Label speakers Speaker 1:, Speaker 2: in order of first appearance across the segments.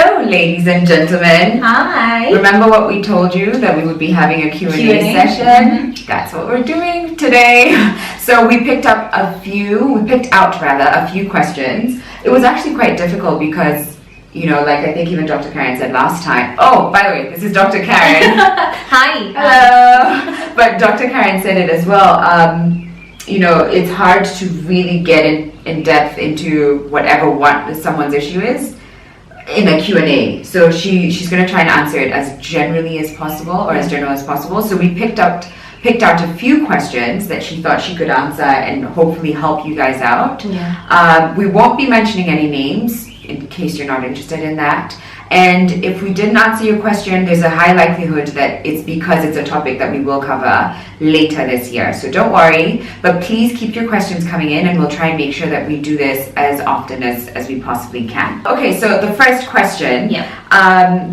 Speaker 1: Hello, ladies and gentlemen.
Speaker 2: Hi.
Speaker 1: Remember what we told you, that we would be having a Q&A session? Mm-hmm. That's what we're doing today. So we picked out a few questions. It was actually quite difficult because, you know, like I think even Dr. Karen said last time. Oh, by the way, this is Dr. Karen.
Speaker 2: Hi.
Speaker 1: Hello. But Dr. Karen said it as well. You know, it's hard to really get in depth into what someone's issue is in a Q&A. So she's going to try and answer it as generally as possible, or as general as possible. So we picked out a few questions that she thought she could answer and hopefully help you guys out.
Speaker 2: Yeah.
Speaker 1: We won't be mentioning any names in case you're not interested in that. And if we didn't answer your question, there's a high likelihood that it's because it's a topic that we will cover later this year. So don't worry, but please keep your questions coming in and we'll try and make sure that we do this as often as we possibly can. Okay, so the first question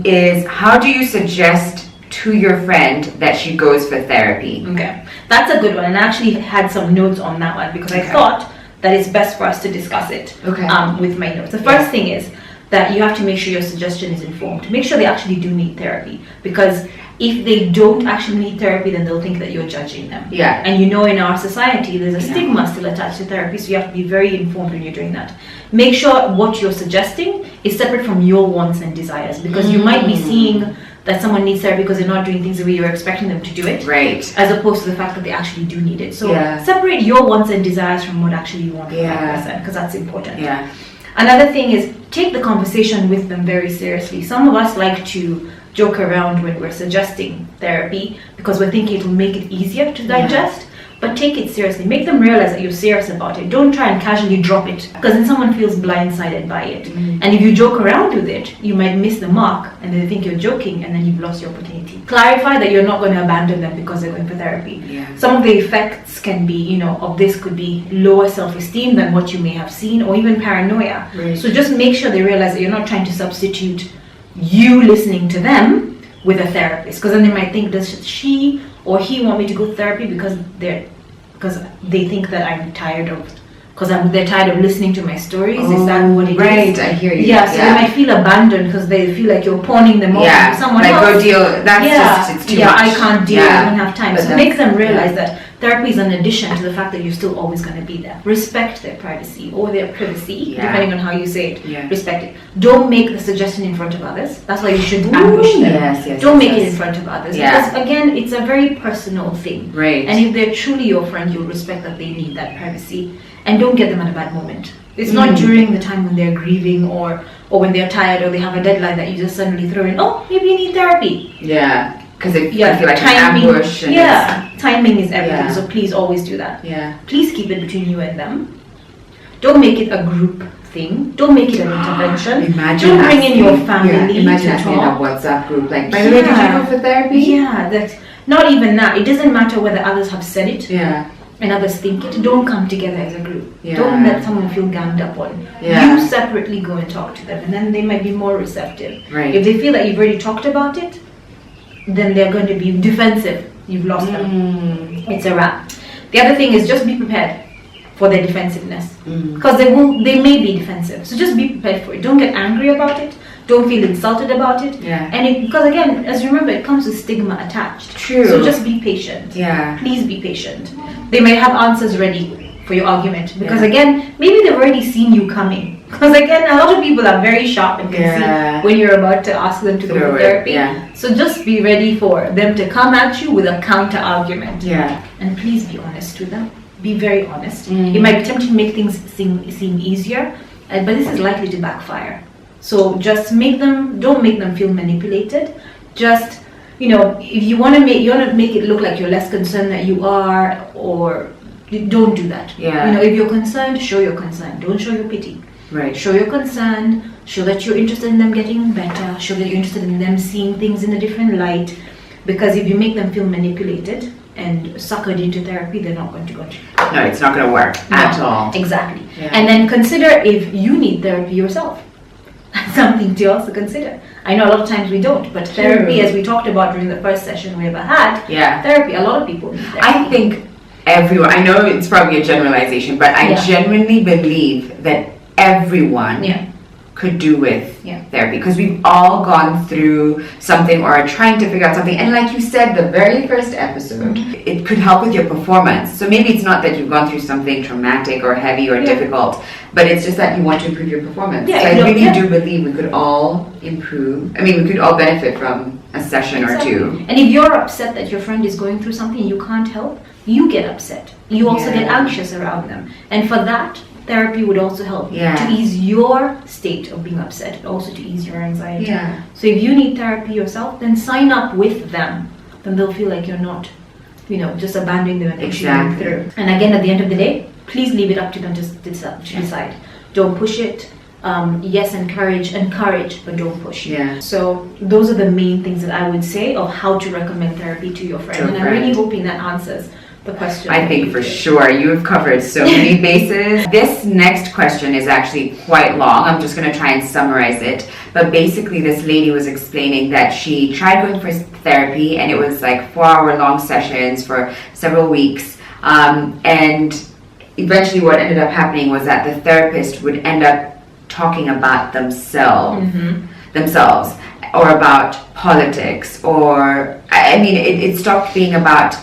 Speaker 1: is, how do you suggest to your friend that she goes for therapy?
Speaker 2: Okay, that's a good one. And I actually had some notes on that one because I thought that it's best for us to discuss it with my notes. The first thing is that you have to make sure your suggestion is informed. Make sure they actually do need therapy, because if they don't actually need therapy, then they'll think that you're judging them.
Speaker 1: Yeah.
Speaker 2: And you know, in our society, there's a stigma still attached to therapy, so you have to be very informed when you're doing that. Make sure what you're suggesting is separate from your wants and desires, because you might be seeing that someone needs therapy because they're not doing things the way you're expecting them to do it.
Speaker 1: Right.
Speaker 2: As opposed to the fact that they actually do need it. So separate your wants and desires from what actually you want from that person, because that's important.
Speaker 1: Yeah.
Speaker 2: Another thing is, take the conversation with them very seriously. Some of us like to joke around when we're suggesting therapy because we're thinking it will make it easier to digest, but take it seriously. Make them realize that you're serious about it. Don't try and casually drop it, because then someone feels blindsided by it. And if you joke around with it, you might miss the mark and they think you're joking, and then you've lost your opportunity. Clarify that you're not going to abandon them because they're going for therapy. Some of the effects can be, you know, of this could be lower self-esteem than what you may have seen, or even paranoia. So just make sure they realize that you're not trying to substitute you listening to them with a therapist, because then they might think, does she or he want me to go to therapy because they think that I'm tired of, they're tired of listening to my stories. Is that what it is?
Speaker 1: Right, I hear you.
Speaker 2: So they might feel abandoned because they feel like you're pawning them off to someone else.
Speaker 1: Go deal. That's just, it's too much.
Speaker 2: I can't deal. I don't have time. So make them realize that therapy is an addition to the fact that you're still always going to be there. Respect their privacy or their privacy, depending on how you say it. Respect it. Don't make the suggestion in front of others. That's why you should ambush them. Don't make it in front of others. Because again, it's a very personal thing.
Speaker 1: Right.
Speaker 2: And if they're truly your friend, you'll respect that they need that privacy. And don't get them at a bad moment. It's not during the time when they're grieving or when they're tired or they have a deadline that you just suddenly throw in, oh, maybe you need therapy.
Speaker 1: Yeah. Because it feel like timing, an ambush.
Speaker 2: Timing is everything. So please always do that. Please keep it between you and them. Don't make it a group thing. Don't make it an intervention. Don't bring in your family.
Speaker 1: Imagine us in a WhatsApp group. Like, by the way, did you go for therapy?
Speaker 2: That's not even that. It doesn't matter whether others have said it. And others think it. Don't come together as a group. Don't let someone feel ganged up on. You separately go and talk to them, and then they might be more receptive. If they feel that you've already talked about it, then they're going to be defensive. You've lost them. It's a wrap. The other thing is, just be prepared for their defensiveness, because they may be defensive. So just be prepared for it. Don't get angry about it. Don't feel insulted about it. And because again, as you remember, it comes with stigma attached.
Speaker 1: True.
Speaker 2: So just be patient. Please be patient. They might have answers ready for your argument, because again, maybe they've already seen you coming. Because again, a lot of people are very sharp and can see when you're about to ask them to go to therapy. So just be ready for them to come at you with a counter argument. And please be honest with them. Be very honest. It might be tempting to make things seem easier, but this is likely to backfire. So just don't make them feel manipulated. Just, you know, if you want to make it look like you're less concerned than you are, or don't do that. You know, if you're concerned, show your concern. Don't show your pity. Show your concern. Show that you're interested in them getting better. Show that you're interested in them seeing things in a different light. Because if you make them feel manipulated and suckered into therapy, they're not going to go.
Speaker 1: No, it's not going to work at all.
Speaker 2: Exactly. And then consider if you need therapy yourself. That's something to also consider. I know a lot of times we don't, but therapy, as we talked about during the first session we ever had, therapy, a lot of people need therapy.
Speaker 1: I think everyone, I know it's probably a generalization, but I genuinely believe that everyone could do with therapy, because we've all gone through something or are trying to figure out something, and like you said, the very first episode, it could help with your performance. So maybe it's not that you've gone through something traumatic or heavy or difficult, but it's just that you want to improve your performance. So I really do believe we could all improve. I mean, we could all benefit from a session or two.
Speaker 2: And if you're upset that your friend is going through something you can't help, you get upset. You also get anxious around them, and for that, therapy would also help to ease your state of being upset, and also to ease your anxiety. So if you need therapy yourself, then sign up with them. Then they'll feel like you're not, just abandoning them and pushing them through. And again, at the end of the day, please leave it up to them to decide. Don't push it. Yes, encourage, but don't push. So those are the main things that I would say of how to recommend therapy to your friend. And I'm really hoping that answers the question.
Speaker 1: I think for sure you've covered so many bases. This next question is actually quite long. I'm just going to try and summarize it. But basically, this lady was explaining that she tried going for therapy, and it was like 4-hour long sessions for several weeks. And eventually what ended up happening was that the therapist would end up talking about themselves or about politics, or it stopped being about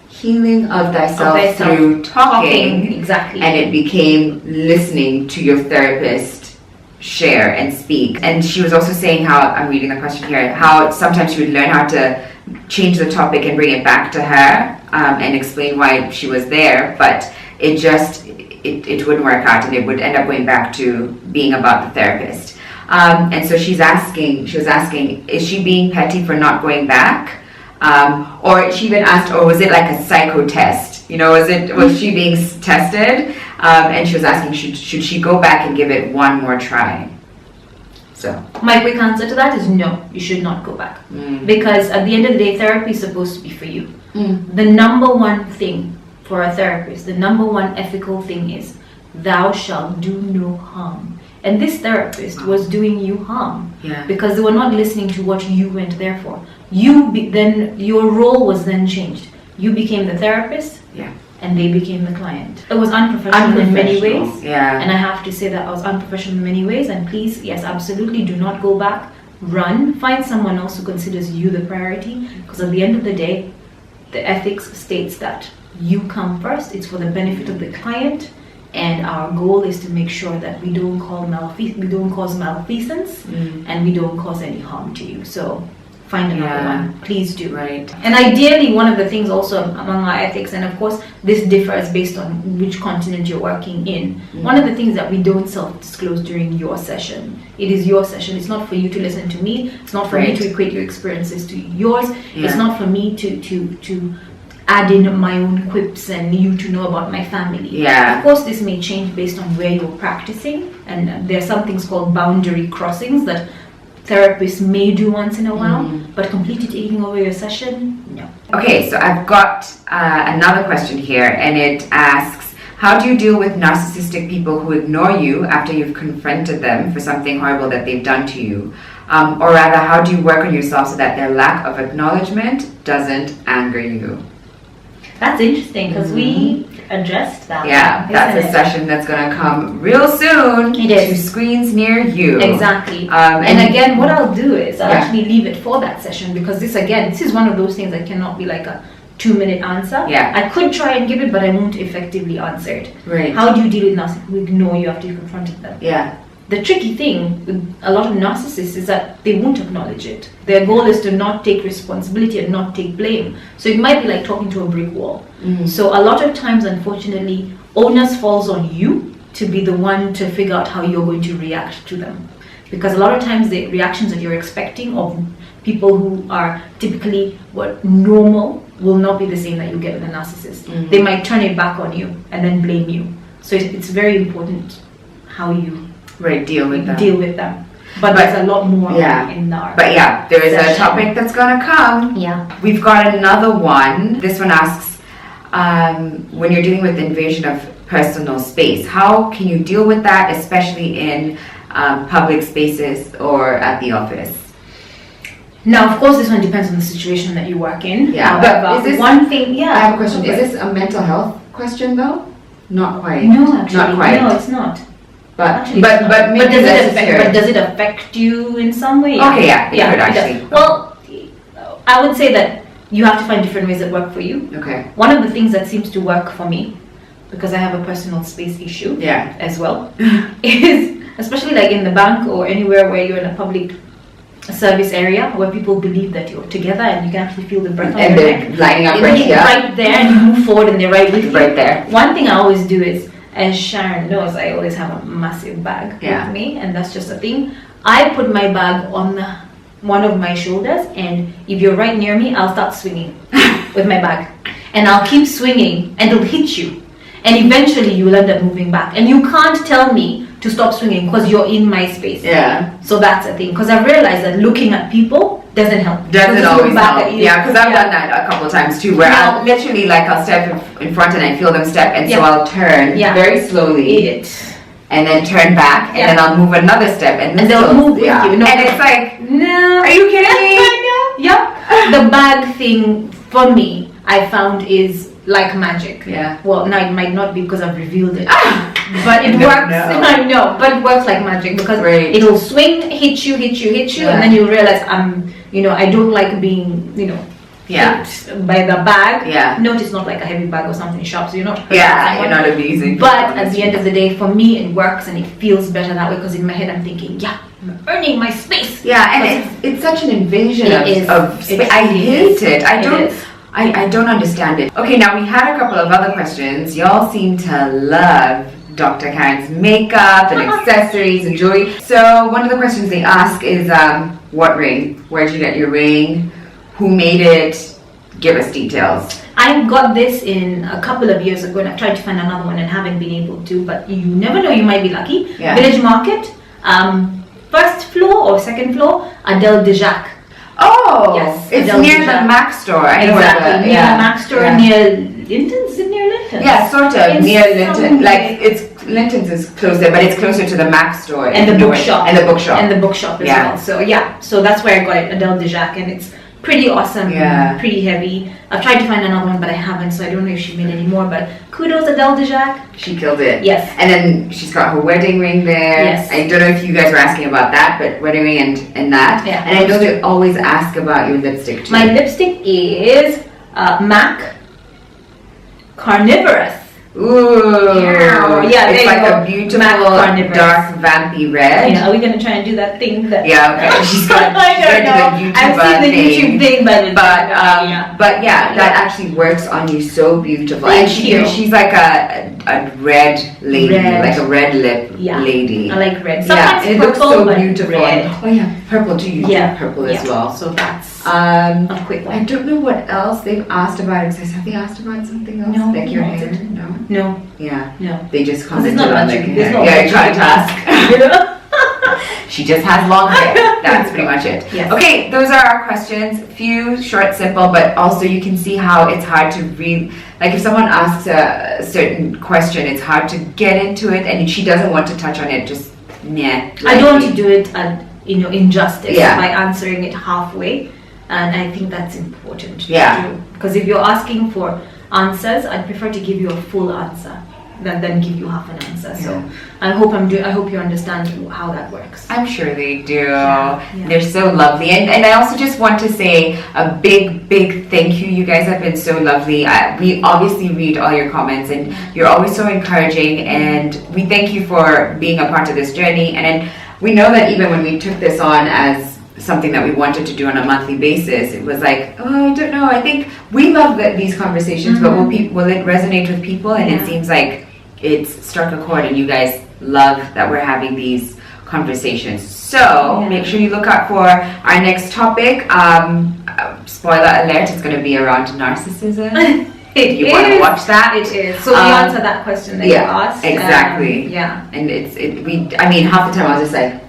Speaker 1: healing of thyself through talking,
Speaker 2: exactly,
Speaker 1: and it became listening to your therapist share and speak. And she was also saying how, I'm reading the question here, how sometimes she would learn how to change the topic and bring it back to her, and explain why she was there, but it wouldn't work out, and it would end up going back to being about the therapist. And so she was asking, is she being petty for not going back? Or she even asked, or was it like a psycho test? Was she being tested? And she was asking, should she go back and give it one more try? So
Speaker 2: my quick answer to that is no, you should not go back. Because at the end of the day, therapy is supposed to be for you. The number one thing for a therapist, the number one ethical thing is, thou shalt do no harm. And this therapist was doing you harm because they were not listening to what you went there for. Then your role was then changed. You became the therapist, and they became the client. It was unprofessional in many ways, and I have to say that I was unprofessional in many ways. And please, yes, absolutely, do not go back. Run, find someone else who considers you the priority, because at the end of the day, the ethics states that you come first. It's for the benefit of the client. And our goal is to make sure that we don't cause malfeasance, and we don't cause any harm to you. So find another one, please do.
Speaker 1: Right.
Speaker 2: And ideally, one of the things also among our ethics, and of course this differs based on which continent you're working in, one of the things that we don't self-disclose during your session. It is your session. It's not for you to listen to me. It's not for me to equate your experiences to yours. It's not for me to add in my own quips and you to know about my family. Of course, this may change based on where you're practicing, and there are some things called boundary crossings that therapists may do once in a while, but completely taking over your session, no.
Speaker 1: Okay, so I've got another question here, and it asks, how do you deal with narcissistic people who ignore you after you've confronted them for something horrible that they've done to you? Or rather, how do you work on yourself so that their lack of acknowledgement doesn't anger you?
Speaker 2: That's interesting, because we addressed that.
Speaker 1: Yeah, that's a session that's going to come real soon to screens near you.
Speaker 2: Exactly. And again, what I'll do is I'll actually leave it for that session, because this is one of those things that cannot be like a 2-minute answer. I could try and give it, but I won't effectively answer it.
Speaker 1: Right.
Speaker 2: How do you deal with narcissists who ignore you after you confronted them? The tricky thing with a lot of narcissists is that they won't acknowledge it. Their goal is to not take responsibility and not take blame. So it might be like talking to a brick wall. So a lot of times, unfortunately, onus falls on you to be the one to figure out how you're going to react to them. Because a lot of times the reactions that you're expecting of people who are typically normal will not be the same that you get with a narcissist. They might turn it back on you and then blame you. So it's very important how you deal with them. But there's a lot more in our
Speaker 1: there is a topic that's going to come. We've got another one. This one asks, when you're dealing with invasion of personal space, how can you deal with that, especially in public spaces or at the office?
Speaker 2: Now, of course, this one depends on the situation that you work in.
Speaker 1: But is this
Speaker 2: one thing?
Speaker 1: I have a question. Is this a mental health question, though? Not quite.
Speaker 2: No, actually,
Speaker 1: not quite.
Speaker 2: No, it's not.
Speaker 1: but maybe
Speaker 2: does it affect you in some way?
Speaker 1: Okay, yeah, it could actually.
Speaker 2: Well, I would say that you have to find different ways that work for you.
Speaker 1: Okay.
Speaker 2: One of the things that seems to work for me, because I have a personal space issue as well, is especially like in the bank or anywhere where you're in a public service area where people believe that you're together and you can actually feel the breath on your neck.
Speaker 1: And they're lining up
Speaker 2: right there, and you move forward and they're right with you.
Speaker 1: Right there.
Speaker 2: One thing I always do is, as Sharon knows, I always have a massive bag with me, and that's just a thing. I put my bag on one of my shoulders, and if you're right near me, I'll start swinging with my bag. And I'll keep swinging, and it'll hit you. And eventually you will end up moving back. And you can't tell me to stop swinging because you're in my space.
Speaker 1: Yeah.
Speaker 2: So that's a thing. Because I've realized that looking at people doesn't help.
Speaker 1: Doesn't always help. Yeah, because I've done that a couple of times too, where I'll literally I'll step in front and I feel them step, and so I'll turn very slowly, and then turn back, and then I'll move another step, and
Speaker 2: they'll move with you. No,
Speaker 1: and it's like,
Speaker 2: no,
Speaker 1: are you kidding me?
Speaker 2: Yeah. The bag thing for me, I found is like magic.
Speaker 1: Yeah.
Speaker 2: Well, now it might not be because I've revealed it, but it works. I know, but it works like magic because it'll swing, hit you, and then you'll realize I don't like being, hit by the bag.
Speaker 1: Yeah.
Speaker 2: Note it's not like a heavy bag or something sharp, so you're not.
Speaker 1: You're not abusing.
Speaker 2: But at the end of the day, for me, it works and it feels better that way because in my head I'm thinking, I'm earning my space.
Speaker 1: Yeah, and it's such an invasion of space. I hate it. I don't understand it. Okay, now we had a couple of other questions. Y'all seem to love Dr. Karen's makeup and accessories and jewelry. So one of the questions they ask is, what ring? Where'd you get your ring? Who made it? Give us details.
Speaker 2: I got this in a couple of years ago and I tried to find another one and haven't been able to, but you never know, you might be lucky.
Speaker 1: Yeah.
Speaker 2: Village Market, first floor or second floor, Adele de Jacques.
Speaker 1: Oh,
Speaker 2: yes,
Speaker 1: it's near the Mac store.
Speaker 2: Exactly, near the Mac store, near Linton's. Is it near Linton's?
Speaker 1: Yeah, sort of near Linton. Linton's is closer, but it's closer to the Mac store
Speaker 2: and the bookshop.
Speaker 1: And the bookshop.
Speaker 2: And the bookshop as well. So that's where I got it, Adele de Jacques, and it's pretty awesome.
Speaker 1: Yeah.
Speaker 2: Pretty heavy. I've tried to find another one, but I haven't, so I don't know if she made any more. But kudos, Adele de Jacques.
Speaker 1: She killed it.
Speaker 2: Yes.
Speaker 1: And then she's got her wedding ring there.
Speaker 2: Yes.
Speaker 1: I don't know if you guys were asking about that, but wedding ring and that.
Speaker 2: Yeah.
Speaker 1: And I know they always ask about your lipstick too.
Speaker 2: My lipstick is MAC Carnivorous.
Speaker 1: Ooh.
Speaker 2: Yeah,
Speaker 1: it's like a beautiful dark vampy red.
Speaker 2: Yeah, are we gonna try and do that thing?
Speaker 1: Okay. She's got
Speaker 2: I've seen the YouTube thing, but
Speaker 1: that actually works on you so beautiful. And she's like a red lady, like a red lip lady.
Speaker 2: I like red.
Speaker 1: Sometimes it looks so beautiful.
Speaker 2: Red.
Speaker 1: Oh yeah, purple too. You do purple as well.
Speaker 2: So that's a quick one.
Speaker 1: I don't know what else they've asked about. Have they asked about something else?
Speaker 2: No,
Speaker 1: like your hair?
Speaker 2: No.
Speaker 1: Yeah.
Speaker 2: No.
Speaker 1: They just commented
Speaker 2: on
Speaker 1: like hair. Yeah, you can't ask. She just has long hair. That's pretty much it.
Speaker 2: Yes.
Speaker 1: Okay, those are our questions. Few, short, simple, but also you can see how it's hard to read. Like if someone asks a certain question, it's hard to get into it, and if she doesn't want to touch on it, just
Speaker 2: I don't want to do it injustice by answering it halfway, and I think that's important to do. Because if you're asking for answers, I'd prefer to give you a full answer than give you half an answer. So I hope you understand how that works.
Speaker 1: I'm sure they do. They're so lovely, and I also just want to say a big thank you. You guys have been so lovely. We obviously read all your comments, and you're always so encouraging, and we thank you for being a part of this journey. And we know that even when we took this on as something that we wanted to do on a monthly basis, it was like, I don't know, I think we love these conversations, but will it resonate with people? And it seems like it's struck a chord, and you guys love that we're having these conversations. So make sure you look out for our next topic. Spoiler alert, it's going to be around narcissism. You want to watch that?
Speaker 2: It is. So we answer that question that you asked.
Speaker 1: Exactly. And half the time I was just like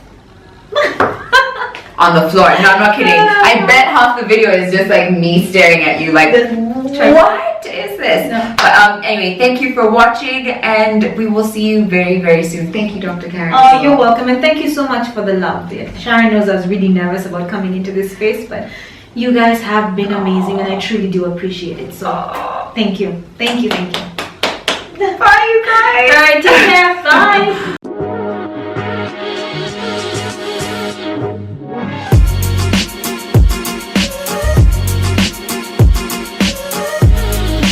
Speaker 1: on the floor. No, I'm not kidding. I bet half the video is just like me staring at you like, what is this? No. But anyway, thank you for watching, and we will see you very, very soon. Thank you, Dr. Karen.
Speaker 2: Oh, you're welcome, and thank you so much for the love, dear. Sharon knows I was really nervous about coming into this space, but you guys have been amazing, and I truly do appreciate it. So thank you. Thank you.
Speaker 1: Bye, you guys.
Speaker 2: All right, take care. Bye.